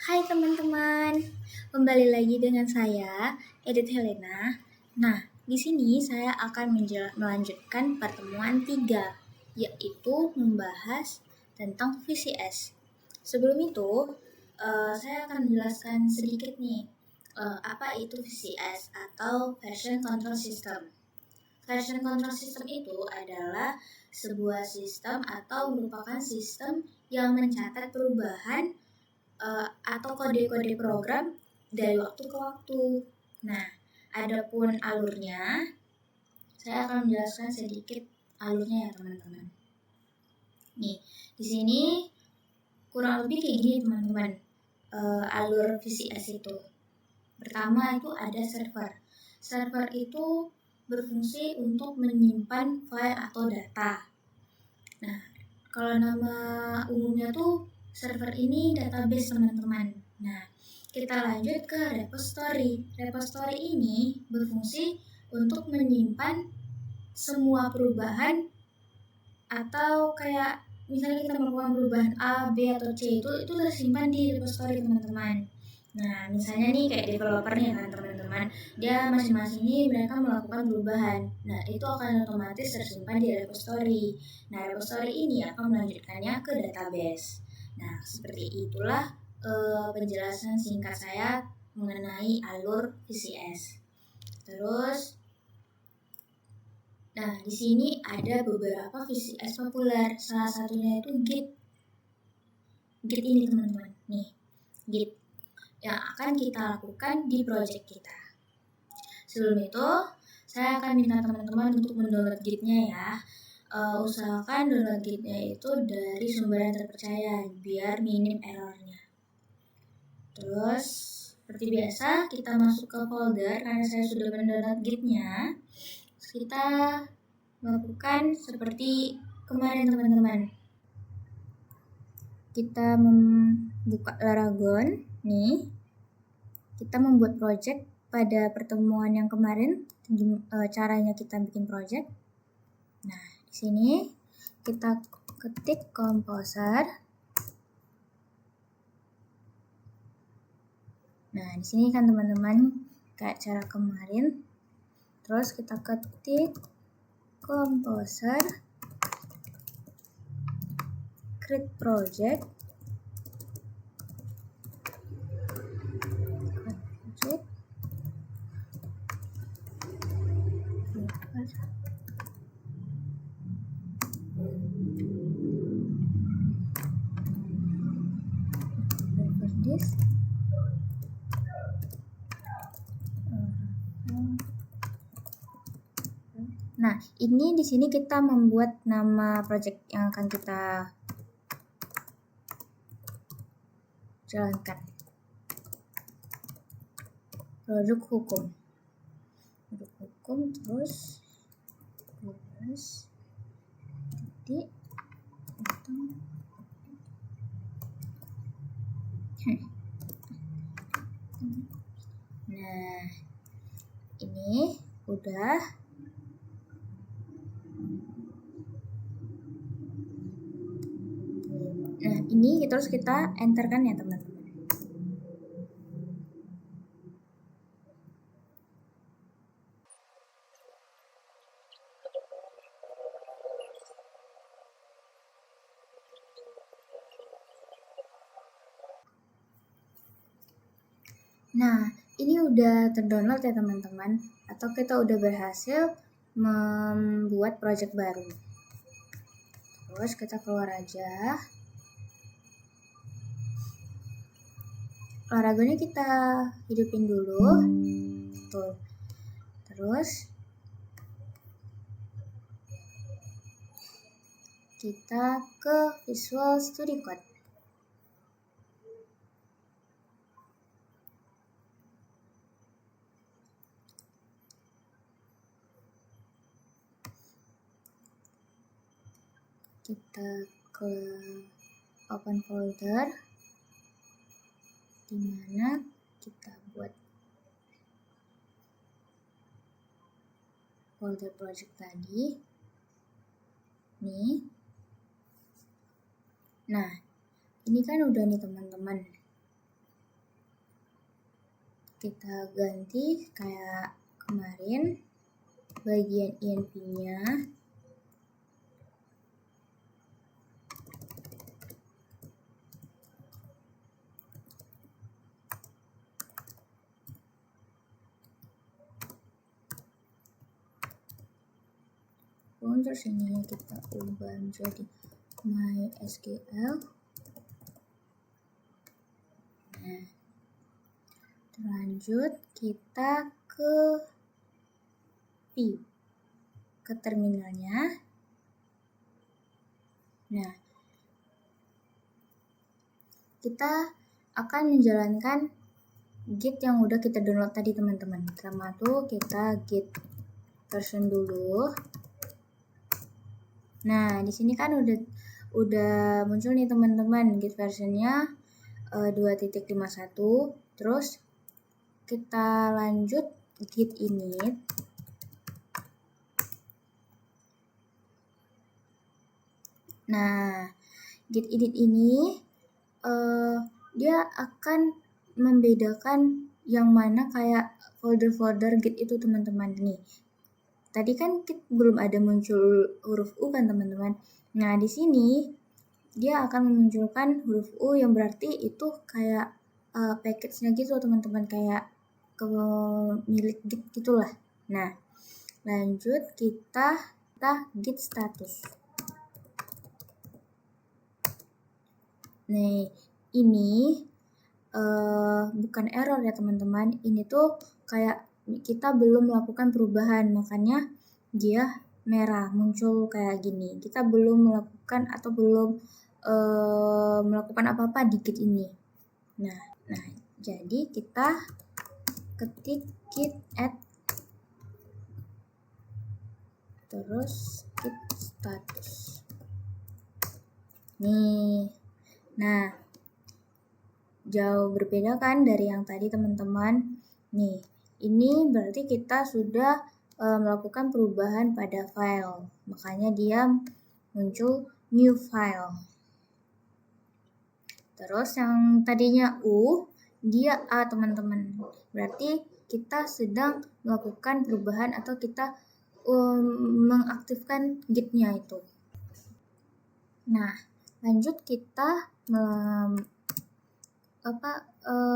Hai teman-teman, kembali lagi dengan saya, Edith Helena. Nah, di sini saya akan melanjutkan pertemuan 3, yaitu membahas tentang VCS. Sebelum itu, saya akan menjelaskan sedikit nih, apa itu VCS atau Version Control System. Version Control System itu adalah sebuah sistem atau merupakan sistem yang mencatat perubahan atau kode-kode program dari waktu ke waktu. Nah, adapun alurnya, saya akan menjelaskan sedikit alurnya ya teman-teman. Nih, di sini kurang lebih kayak gini teman-teman. Alur VCS itu. Pertama itu ada server. Server itu berfungsi untuk menyimpan file atau data. Nah, kalau nama umumnya tuh server ini database teman-teman. Nah, kita lanjut ke repository. Repository ini berfungsi untuk menyimpan semua perubahan atau kayak misalnya kita melakukan perubahan A, B, atau C itu tersimpan di repository teman-teman. Nah, misalnya nih kayak developernya kan teman-teman, dia masing-masing ini mereka melakukan perubahan. Nah, itu akan otomatis tersimpan di repository. Nah, repository ini akan melanjutkannya ke database. Nah, seperti itulah penjelasan singkat saya mengenai alur VCS. Terus, nah di sini ada beberapa VCS populer. Salah satunya itu Git. Git ini teman-teman, nih Git yang akan kita lakukan di project kita. Sebelum itu, saya akan minta teman-teman untuk mendownload Git-nya ya. Usahakan download Git-nya itu dari sumber yang terpercaya biar minim errornya. Terus, seperti biasa, kita masuk ke folder karena saya sudah mendownload Git-nya. Kita melakukan seperti kemarin teman-teman. Kita membuka Laragon, nih. Kita membuat project pada pertemuan yang kemarin, caranya kita bikin project. Nah, di sini kita ketik Composer. Nah, di sini kan teman-teman kayak cara kemarin. Terus kita ketik Composer, create project. This. Nah, ini di sini kita membuat nama project yang akan kita jalankan. Produk hukum. Produk hukum terus titik Nah, ini udah. Nah, ini terus kita enterkan ya teman-teman. Nah, ini udah terdownload ya teman-teman, atau kita udah berhasil membuat project baru. Terus kita keluar aja. Olahraganya kita hidupin dulu. Tuh. Terus kita ke Visual Studio Code. Kita ke open folder di mana kita buat folder project tadi. Nih. Nah, ini kan udah nih teman-teman. kita ganti kayak kemarin bagian INV-nya. Terus ini kita ubah menjadi MySQL. Nah, lanjut kita ke view, ke terminalnya. Nah, kita akan menjalankan Git yang udah kita download tadi teman-teman. Pertama tuh kita Git version dulu. Nah, di sini kan udah muncul nih teman-teman Git versionnya 2.51. Terus kita lanjut Git init. Nah, Git init ini dia akan membedakan yang mana kayak folder-folder Git itu teman-teman nih. Tadi kan belum ada muncul huruf U kan teman-teman. Nah, di sini dia akan memunculkan huruf U yang berarti itu kayak package-nya gitu teman-teman, kayak ke milik Git gitulah. Nah, lanjut kita Git status. Nih, ini bukan error ya teman-teman. Ini tuh kayak kita belum melakukan perubahan, makanya dia merah muncul kayak gini. Kita belum melakukan atau belum melakukan apa-apa di Git ini. Nah, jadi kita ketik git add terus git status. Nih. Nah, jauh berbeda kan dari yang tadi teman-teman. Nih, ini berarti kita sudah melakukan perubahan pada file. Makanya dia muncul new file. Terus yang tadinya U, dia A teman-teman. Berarti kita sedang melakukan perubahan atau kita mengaktifkan Git-nya itu. Nah, lanjut kita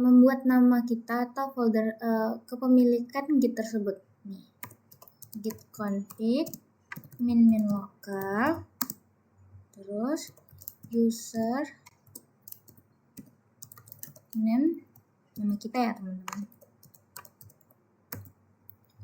membuat nama kita atau folder kepemilikan Git tersebut. Nih, git config min local, terus user name, nama kita ya teman-teman.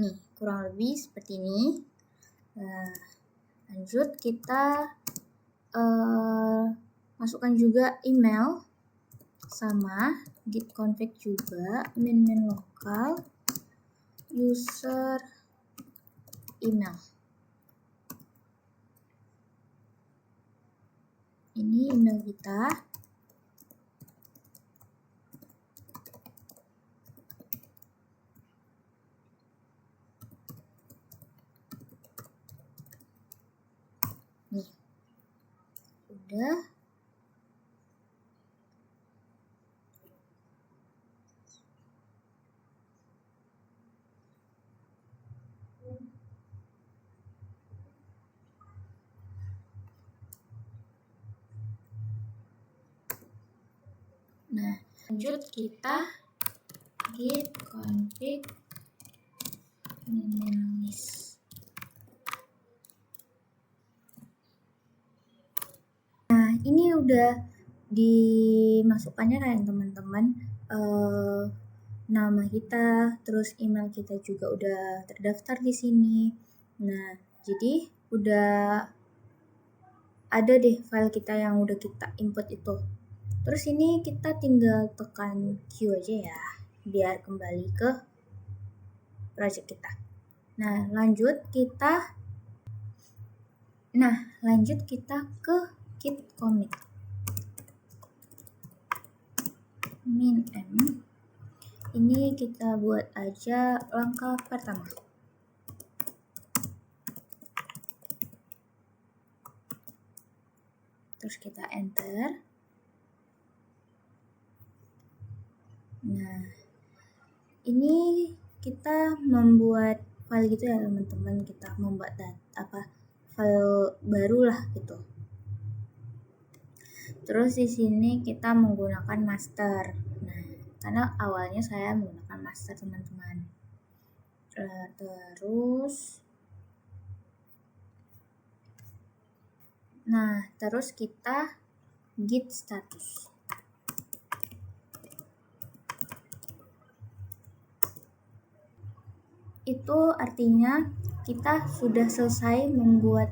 Nih, kurang lebih seperti ini. Lanjut kita masukkan juga email sama git config juga min local user email. Ini email kita. Nih, udah. Nah, lanjut kita git config list. Nah, ini udah dimasukkannya kayak teman-teman nama kita, terus email kita juga udah terdaftar di sini. Nah, jadi udah ada deh file kita yang udah kita input itu. Terus ini kita tinggal tekan Q aja ya, biar kembali ke project kita. Nah, lanjut kita ke git commit min m. Ini kita buat aja langkah pertama. Terus kita enter. Nah, ini kita membuat file gitu ya teman-teman, kita membuat file baru lah gitu. Terus di sini kita menggunakan master. Nah, karena awalnya saya menggunakan master teman-teman. Terus kita git status. Itu artinya kita sudah selesai membuat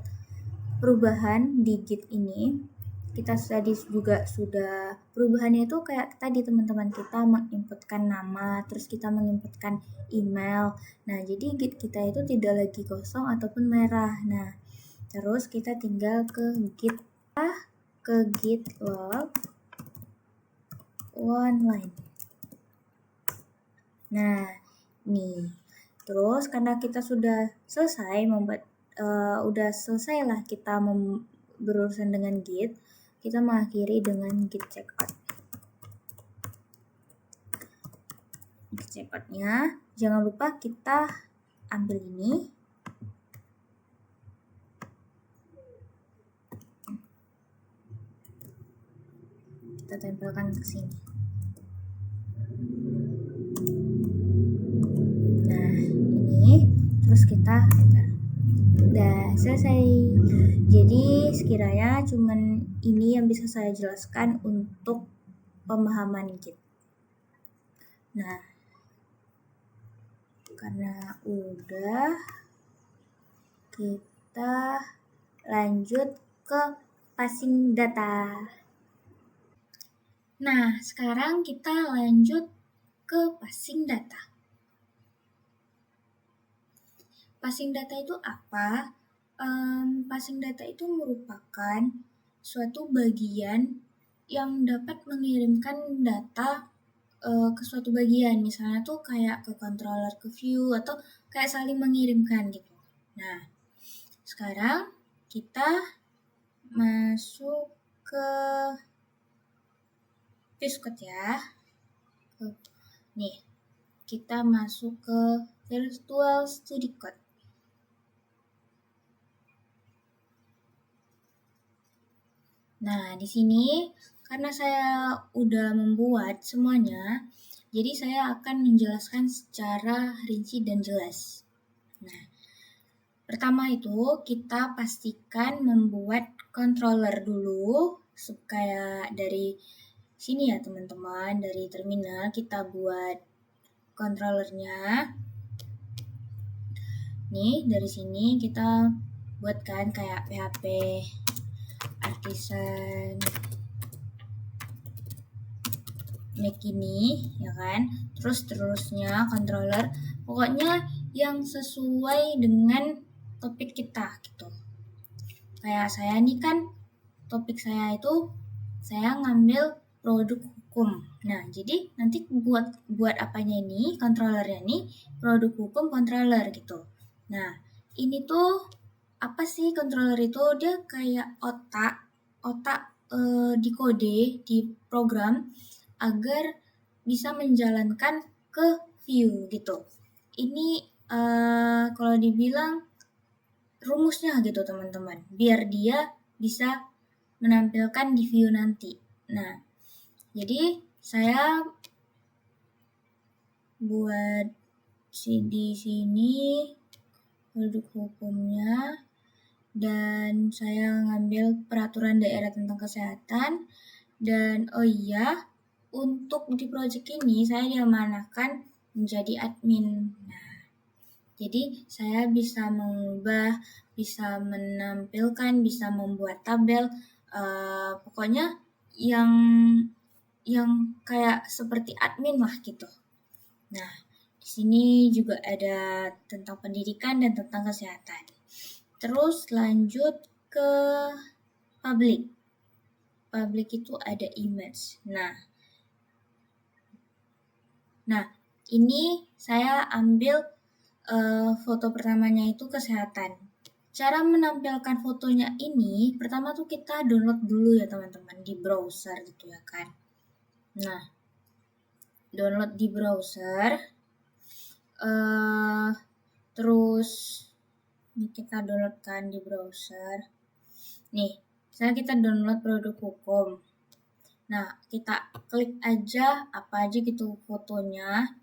perubahan di git ini. Kita tadi juga sudah, perubahannya itu kayak tadi teman-teman, kita menginputkan nama, terus kita menginputkan email. Nah, jadi git kita itu tidak lagi kosong ataupun merah. Nah, terus kita tinggal ke git log one line. Nah, nih. Terus karena kita sudah selesai lah kita berurusan dengan git, kita mengakhiri dengan git checkout. Git checkoutnya jangan lupa kita ambil ini, kita tempelkan ke sini. Nah, ini terus kita enter. Udah selesai. Jadi sekiranya cuman ini yang bisa saya jelaskan untuk pemahaman git. Nah, karena udah, kita lanjut ke passing data. Nah, sekarang kita lanjut ke passing data. Passing data itu apa? Passing data itu merupakan suatu bagian yang dapat mengirimkan data ke suatu bagian, misalnya tuh kayak ke controller, ke view, atau kayak saling mengirimkan gitu. Nah, sekarang kita masuk ke VS Code ya. Nih, kita masuk ke Visual Studio Code. Nah, di sini karena saya udah membuat semuanya, jadi saya akan menjelaskan secara rinci dan jelas. Nah, pertama itu kita pastikan membuat controller dulu, supaya dari sini ya teman-teman, dari terminal kita buat controllernya. Nih, dari sini kita buatkan kayak PHP artisan make ini, ya kan? Terusnya controller, pokoknya yang sesuai dengan topik kita gitu. Kayak saya nih kan, topik saya itu saya ngambil produk hukum. Nah, jadi nanti buat apanya ini, controllernya nih, produk hukum controller gitu. Nah, ini tuh apa sih controller itu? Dia kayak otak di kode, di program agar bisa menjalankan ke view gitu. Ini kalau dibilang rumusnya gitu teman-teman, biar dia bisa menampilkan di view nanti. Nah, jadi saya buat di sini produk hukumnya, dan saya ngambil peraturan daerah tentang kesehatan. Dan oh iya, untuk di project ini saya diamanahkan menjadi admin. Nah, jadi saya bisa mengubah, bisa menampilkan, bisa membuat tabel, pokoknya yang kayak seperti admin lah gitu. Nah, di sini juga ada tentang pendidikan dan tentang kesehatan. Terus lanjut ke public. Public itu ada image. Nah, ini saya ambil foto pertamanya itu kesehatan. Cara menampilkan fotonya ini, pertama tuh kita download dulu ya teman-teman di browser gitu ya kan. Nah, download di browser. Terus ini kita downloadkan di browser. Nih, misalnya kita download produk hukum. Nah, kita klik aja apa aja gitu fotonya.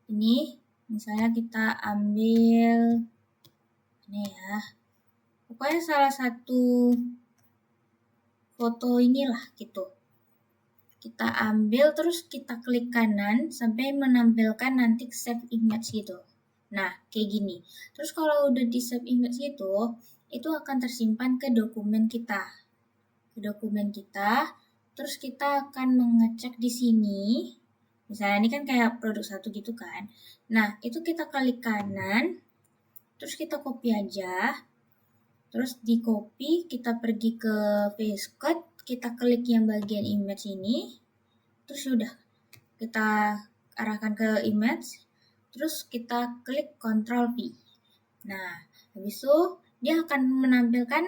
Ini misalnya kita ambil ini ya. Pokoknya salah satu foto inilah gitu. Kita ambil terus kita klik kanan sampai menampilkan nanti save image gitu. Nah, kayak gini. Terus kalau udah di save image gitu, itu akan tersimpan ke dokumen kita. Terus kita akan mengecek di sini. Misalnya ini kan kayak produk satu gitu kan. Nah, itu kita klik kanan, terus kita copy aja. Terus di copy, kita pergi ke VS Code, kita klik yang bagian image ini, terus sudah kita arahkan ke image, terus kita klik Ctrl V. Nah, habis itu dia akan menampilkan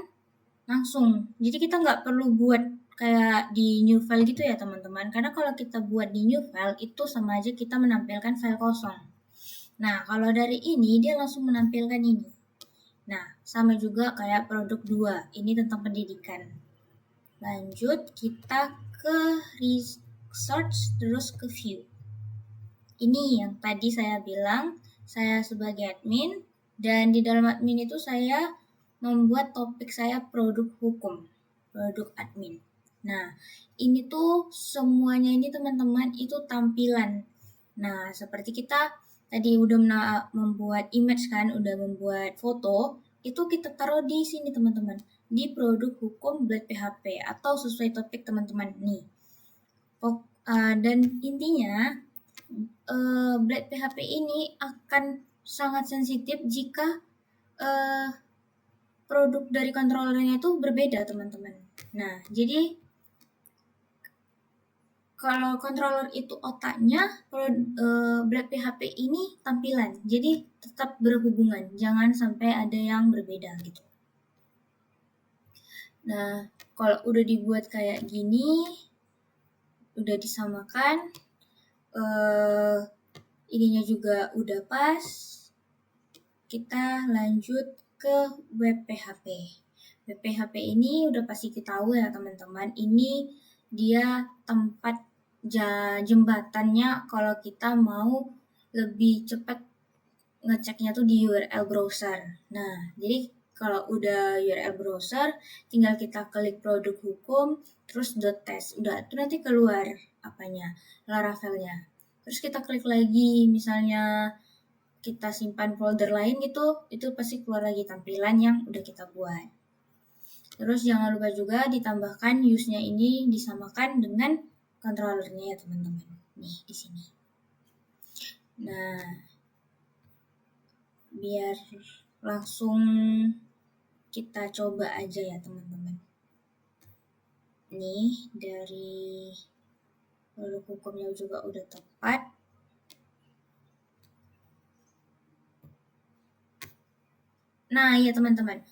langsung. Jadi kita nggak perlu buat kayak di new file gitu ya teman-teman. Karena kalau kita buat di new file itu sama aja kita menampilkan file kosong. Nah, kalau dari ini dia langsung menampilkan ini. Nah, sama juga kayak produk 2. Ini tentang pendidikan. Lanjut kita ke research terus ke view. Ini yang tadi saya bilang, saya sebagai admin dan di dalam admin itu saya membuat topik saya produk hukum, produk admin. Nah, ini tuh semuanya ini teman-teman itu tampilan. Nah, seperti kita tadi udah membuat image kan, udah membuat foto, itu kita taruh di sini teman-teman, di produk hukum Blade PHP atau sesuai topik teman-teman nih. Dan intinya Blade PHP ini akan sangat sensitif jika produk dari controllernya itu berbeda teman-teman. Nah, jadi kalau controller itu otaknya, Blade PHP ini tampilan. Jadi tetap berhubungan, jangan sampai ada yang berbeda gitu. Nah, kalau udah dibuat kayak gini, udah disamakan, ininya juga udah pas, kita lanjut ke web PHP. Web PHP ini udah pasti kita tahu ya teman-teman, ini dia tempat jembatannya kalau kita mau lebih cepat ngeceknya tuh di URL browser. Nah, jadi kalau udah URL browser, tinggal kita klik produk hukum, terus .test. Udah, itu nanti keluar apanya, Laravelnya. Terus kita klik lagi, misalnya kita simpan folder lain gitu, itu pasti keluar lagi tampilan yang udah kita buat. Terus jangan lupa juga ditambahkan use-nya ini disamakan dengan controllernya ya teman-teman. Nih di sini. Nah, biar langsung kita coba aja ya teman-teman. Nih dari produk hukumnya juga udah tepat. Nah, iya teman-teman.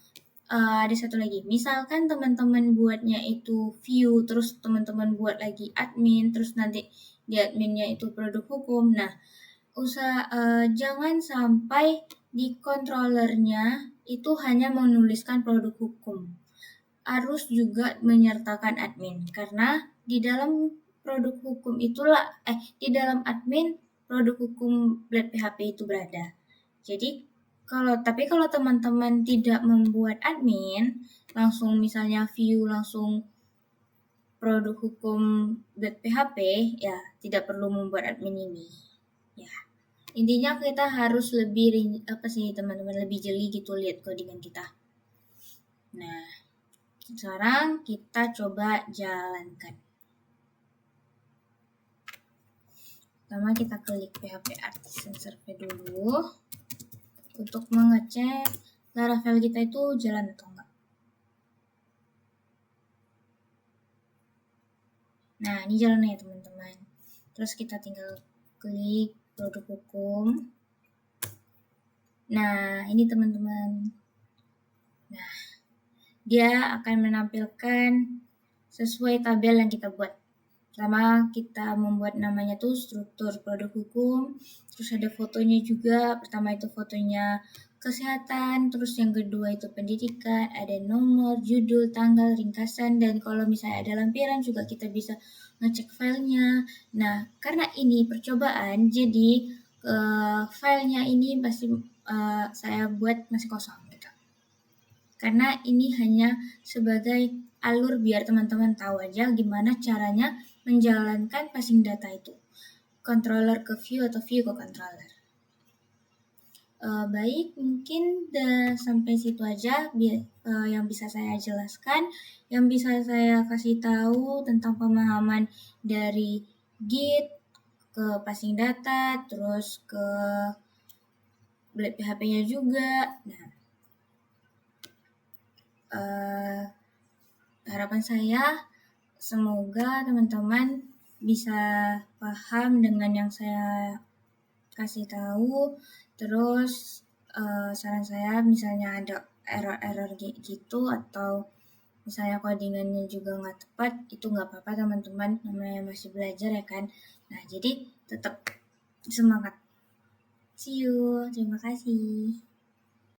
Ada satu lagi. Misalkan teman-teman buatnya itu view, terus teman-teman buat lagi admin, terus nanti di adminnya itu produk hukum. Nah, jangan sampai di controllernya itu hanya menuliskan produk hukum. Harus juga menyertakan admin karena di dalam produk hukum itulah di dalam admin produk hukum Blade PHP itu berada. Jadi tapi kalau teman-teman tidak membuat admin, langsung misalnya view langsung produk hukum Blade PHP, ya tidak perlu membuat admin ini. Ya. Intinya kita harus lebih teman-teman lebih jeli gitu lihat codingan kita. Nah, sekarang kita coba jalankan. Pertama kita klik PHP Artisan Survey dulu untuk mengecek Laravel kita itu jalan atau enggak. Nah, ini jalannya ya teman-teman. Terus kita tinggal klik produk hukum. Nah, ini teman-teman. Nah, dia akan menampilkan sesuai tabel yang kita buat. Pertama kita membuat namanya tuh struktur produk hukum, terus ada fotonya juga. Pertama itu fotonya kesehatan, terus yang kedua itu pendidikan, ada nomor, judul, tanggal, ringkasan, dan kalau misalnya ada lampiran juga kita bisa ngecek filenya. Nah, karena ini percobaan, jadi filenya ini pasti saya buat masih kosong gitu. Karena ini hanya sebagai alur biar teman-teman tahu aja gimana caranya menjalankan passing data itu. Controller ke view atau view ke controller. Baik, mungkin sampai situ aja yang bisa saya jelaskan, yang bisa saya kasih tahu tentang pemahaman dari Git ke passing data, terus ke Blade PHP-nya juga. Nah, harapan saya semoga teman-teman bisa paham dengan yang saya kasih tahu. Terus saran saya misalnya ada error-error gitu atau misalnya codingannya juga nggak tepat, itu nggak apa-apa teman-teman, namanya masih belajar ya kan. Nah, jadi tetap semangat. See you, terima kasih.